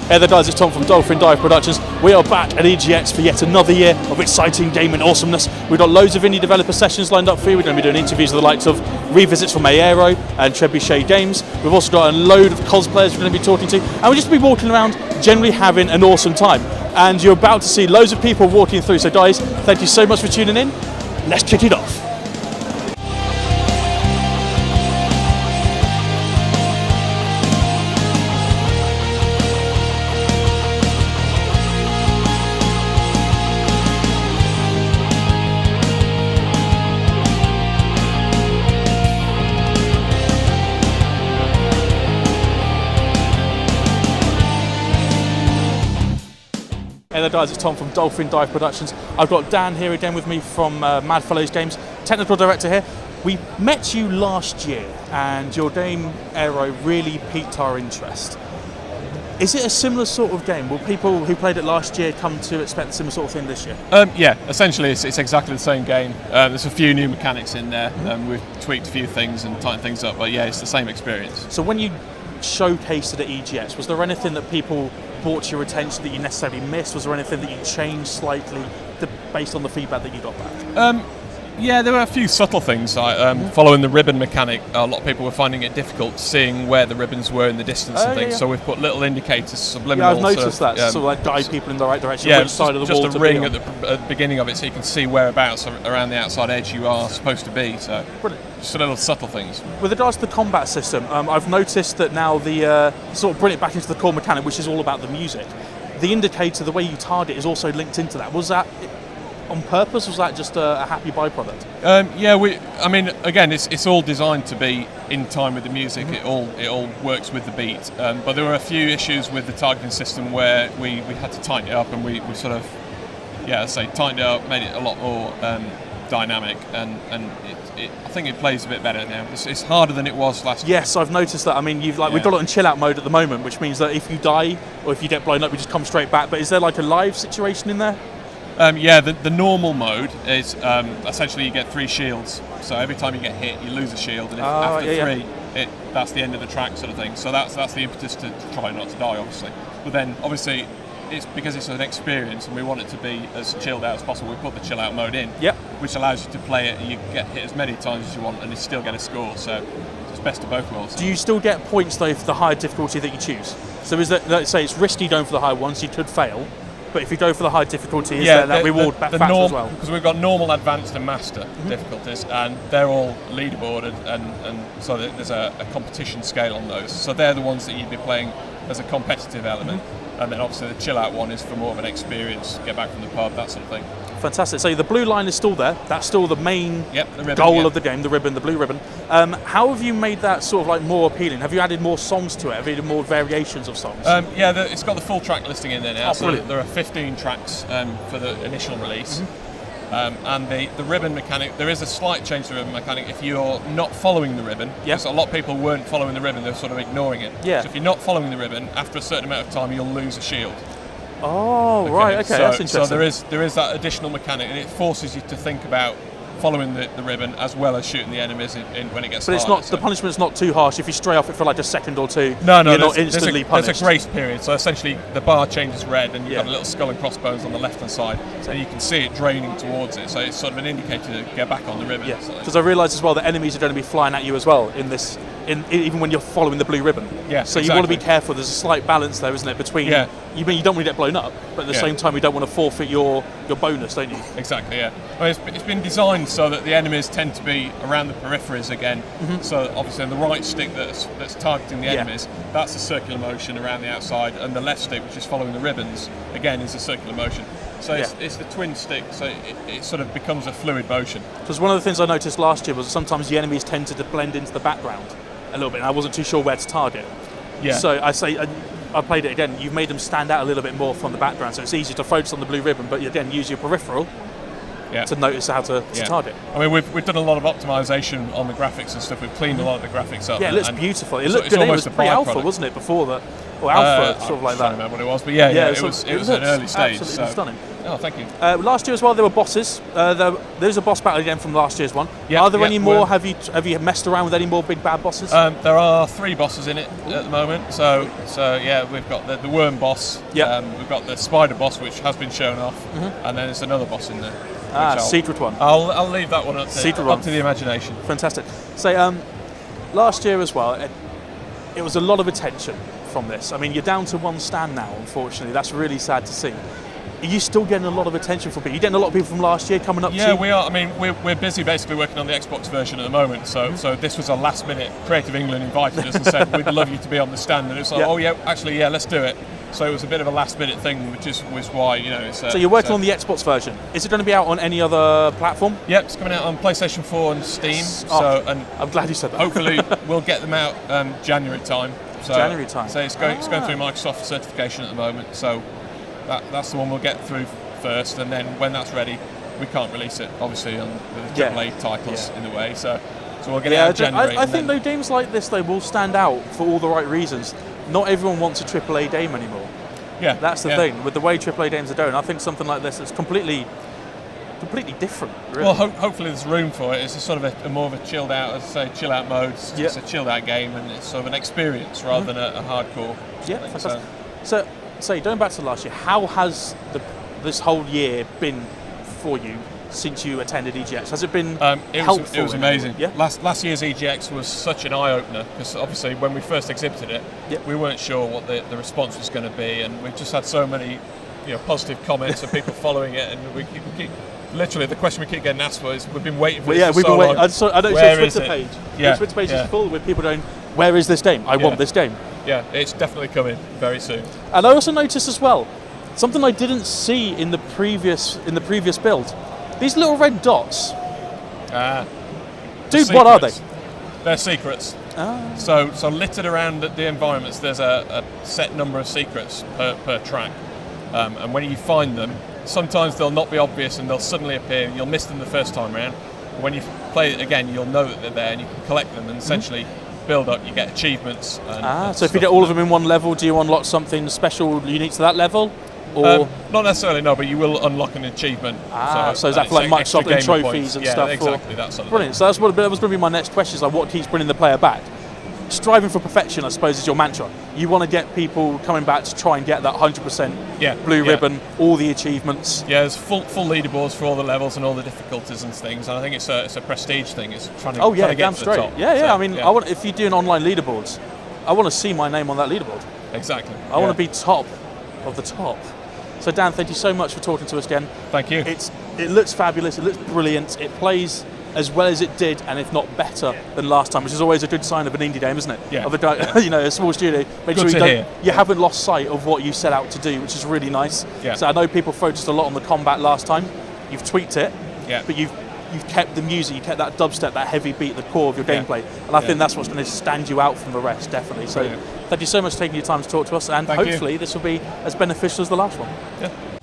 Hey there guys, it's Tom from Dolphin Dive Productions. We are back at EGX for yet another year of exciting gaming awesomeness. We've got loads of indie developer sessions lined up for you. We're going to be doing interviews with the likes of Revisits from Aeero and Trebuchet Games. We've also got a load of cosplayers we're going to be talking to, and we'll just be walking around generally having an awesome time. And you're about to see loads of people walking through. So guys, thank you so much for tuning in. Let's kick it off. Hey there guys, it's Tom from Dolphin Dive Productions. I've got Dan here again with me from Mad Fellows Games, technical director here. We met you last year and your game Aeero really piqued our interest. Is it a similar sort of game? Will people who played it last year come to expect a similar sort of thing this year? Yeah, essentially it's exactly the same game. There's a few new mechanics in there. We've tweaked a few things and tightened things up, but yeah, it's the same experience. So when you showcased it at EGX, was there anything that people brought to your attention that you necessarily missed? Was there anything that you changed slightly based on the feedback that you got back? Yeah, there were a few subtle things. Following the ribbon mechanic, a lot of people were finding it difficult seeing where the ribbons were in the distance and things. Yeah. So we've put little indicators, subliminal. Yeah, I've noticed that. Sort of like guide people in the right direction. Yeah, which side of the wall just a ring at the beginning of it, so you can see whereabouts around the outside edge you are supposed to be. So brilliant. Just little subtle things. With regards to the combat system, I've noticed that now the sort of bring it back into the core mechanic, which is all about the music. The indicator, the way you target, is also linked into that. Was that on purpose? Was that just a happy byproduct? I mean, again, it's all designed to be in time with the music. It all works with the beat. But there were a few issues with the targeting system where we had to tighten it up, and we sort of, tightened it up, made it a lot more dynamic, and I think it plays a bit better now. It's harder than it was last year. Yes, I've noticed that. I mean, we've got it in chill out mode at the moment, which means that if you die or if you get blown up, you just come straight back. But is there like a live situation in there? The normal mode is essentially you get 3 shields. So every time you get hit, you lose a shield, and after 3, that's the end of the track, sort of thing. So that's the impetus to try not to die, obviously. But then, obviously, it's because it's an experience, and we want it to be as chilled out as possible. We put the chill out mode in, which allows you to play it, and you get hit as many times as you want, and you still get a score. So it's best of both worlds. Do you still get points though for the higher difficulty that you choose? So is that, let's say it's risky going for the high ones, you could fail. But if you go for the high difficulty, is there that reward factor as well? Because we've got normal, advanced and master difficulties, and they're all leaderboarded, and so there's a competition scale on those. So they're the ones that you'd be playing as a competitive element. And then obviously the chill out one is for more of an experience, get back from the pub, that sort of thing. Fantastic. So the blue line is still there. That's still the main goal of the game, the ribbon, the blue ribbon. How have you made that sort of like more appealing? Have you added more songs to it? Have you added more variations of songs? It's got the full track listing in there now. So brilliant. There are 15 tracks for the initial release. And the ribbon mechanic, there is a slight change to the ribbon mechanic if you're not following the ribbon. Because a lot of people weren't following the ribbon, they're sort of ignoring it. So if you're not following the ribbon, after a certain amount of time, you'll lose a shield. Oh, right, okay, that's interesting. So there is that additional mechanic, and it forces you to think about following the ribbon as well as shooting the enemies when it gets started. But the punishment's not too harsh. If you stray off it for like a second or two, you're not instantly punished. There's a grace period, so essentially the bar changes red and you've got a little skull and crossbones on the left hand side, and you can see it draining towards it, so it's sort of an indicator to get back on the ribbon. Because I realise as well that enemies are going to be flying at you as well in this, even when you're following the blue ribbon. So you want to be careful. There's a slight balance there, isn't it, between you don't want to get blown up, but at the same time you don't want to forfeit your bonus, don't you? Exactly, yeah. Well, it's been designed so that the enemies tend to be around the peripheries again. So obviously on the right stick that's targeting the enemies, that's a circular motion around the outside, and the left stick, which is following the ribbons, again is a circular motion. So it's the twin stick, so it sort of becomes a fluid motion. Because one of the things I noticed last year was that sometimes the enemies tended to blend into the background a little bit, and I wasn't too sure where to target. So I played it again, you've made them stand out a little bit more from the background, so it's easier to focus on the blue ribbon, but again use your peripheral to notice how to target. I mean, we've done a lot of optimization on the graphics and stuff. We've cleaned a lot of the graphics up. Yeah, it looks beautiful. It looked good. It was pre-alpha, wasn't it? Before that, or alpha, sort of like that. I don't remember what it was, but it was an early stage. Absolutely stunning. Oh, thank you. Last year as well, there were bosses. There's a boss battle again from last year's one. Yeah, are there any more? Have you messed around with any more big bad bosses? There are 3 bosses in it at the moment. So yeah, we've got the worm boss. Yeah. We've got the spider boss, which has been shown off, and then there's another boss in there. Secret one. I'll leave that one up to the imagination. Fantastic. So last year as well, it was a lot of attention from this. I mean, you're down to 1 stand now, unfortunately. That's really sad to see. Are you still getting a lot of attention from people? You're getting a lot of people from last year coming up to you? Yeah, we are. I mean, we're busy basically working on the Xbox version at the moment. So this was a last minute. Creative England invited us and said, we'd love you to be on the stand. And it's like, oh yeah, actually, yeah, let's do it. So it was a bit of a last minute thing, which was why, it's... so you're working on the Xbox version. Is it going to be out on any other platform? Yep, it's coming out on PlayStation 4 and Steam. I'm glad you said that. Hopefully we'll get them out January time. January time. So it's going through Microsoft certification at the moment. So that's the one we'll get through first, and then when that's ready, we can't release it obviously on the AAA titles in the way. So we'll get it out in January. I think though games like this they will stand out for all the right reasons. Not everyone wants a AAA game anymore. Yeah, that's the thing with the way AAA games are going. I think something like this is completely different. Really. Well, hopefully there's room for it. It's a sort of a more of a chilled out, as I say, chill out mode. It's a chilled out game, and it's sort of an experience rather than a hardcore. Yeah, fantastic. So going back to last year, how has this whole year been for you since you attended EGX? Has it been helpful? It was amazing. Yeah? Last year's EGX was such an eye-opener, because obviously when we first exhibited it, we weren't sure what the response was going to be, and we've just had so many positive comments of people following it, and we keep literally the question we keep getting asked was, we've been waiting for this for so long. I know your Twitter page. Your Twitter page is full with people going, where is this game? I want this game. Yeah, it's definitely coming very soon. And I also noticed as well, something I didn't see in the previous build. These little red dots. Dude, what are they? They're secrets. So littered around the environments, there's a set number of secrets per track. And when you find them, sometimes they'll not be obvious and they'll suddenly appear. You'll miss them the first time around. When you play it again, you'll know that they're there and you can collect them and essentially build up. You get achievements. So if you get all of them in one level, do you unlock something special unique to that level? Or not necessarily, no, but you will unlock an achievement. So is that for like Microsoft and trophies and stuff? Exactly, that sort of brilliant. thing. So that was going to be my next question, is like what keeps bringing the player back? Striving for perfection, I suppose, is your mantra. You want to get people coming back to try and get that 100% blue ribbon, all the achievements. Yeah, there's full leaderboards for all the levels and all the difficulties and things. And I think it's a prestige thing. It's trying to get to the top. Yeah. I mean, if you're doing online leaderboards, I want to see my name on that leaderboard. Exactly. I want to be top of the top. So Dan, thank you so much for talking to us again. Thank you. It looks fabulous. It looks brilliant. It plays as well as it did, and if not better than last time, which is always a good sign of an indie game, isn't it? Yeah. Of a small studio. Make good sure you haven't lost sight of what you set out to do, which is really nice. Yeah. So I know people focused a lot on the combat last time. You've tweaked it, but you've kept the music, you kept that dubstep, that heavy beat at the core of your gameplay, and I think that's what's going to stand you out from the rest, definitely. So thank you so much for taking your time to talk to us, and hopefully this will be as beneficial as the last one. Yeah.